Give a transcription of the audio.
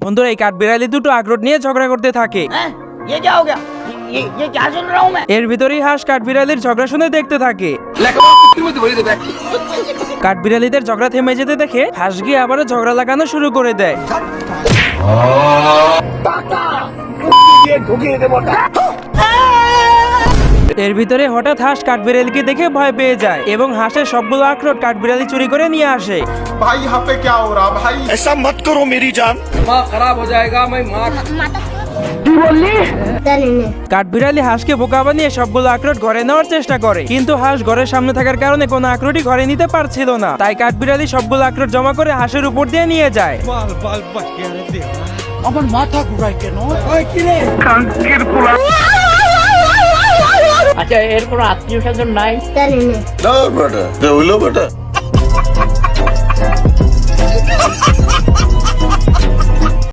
বন্ধুরা এই কাঠবিড়ালি দুটো আখরোট নিয়ে ঝগড়া করতে থাকে। ये क्या हो गया? ये क्या सुन रहा हूँ मैं? এর ভিতরেই হাঁস কাঠবিড়ালির ঝগড়া শুনে দেখতে থাকে। কাঠবিড়ালিদের ঝগড়া থেমে যেতে দেখে হাঁস গিয়ে আবারও ঝগড়া লাগানো শুরু করে দেয়। এর ভিতরে হঠাৎ হাঁস কাঠবিড়ালিকে দেখে ভয় পেয়ে যায় এবং হাঁসের সবগুলো আখরোট কাঠবিড়ালি চুরি করে নিয়ে আসে। भाई यहाँ पे क्या हो रहा भाई? ऐसा मत करो मेरी जान। কাঠবিড়ালি হাঁসকে বোকা বানিয়ে সবগুলো আখরোট ঘরে নেওয়ার চেষ্টা করে, কিন্তু হাঁস ঘরের সামনে থাকার কারণে কোনো আখরোটই ঘরে নিতে পারছিল না। তাই কাঠবিড়ালি সবগুলো আখরোট জমা করে হাঁসের উপর দিয়ে নিয়ে যায়। আমার মাথা ঘুরাই কেন? আচ্ছা এর কোনো আত্মীয় স্বজন নাই? ना बेटा, बोलो बेटा।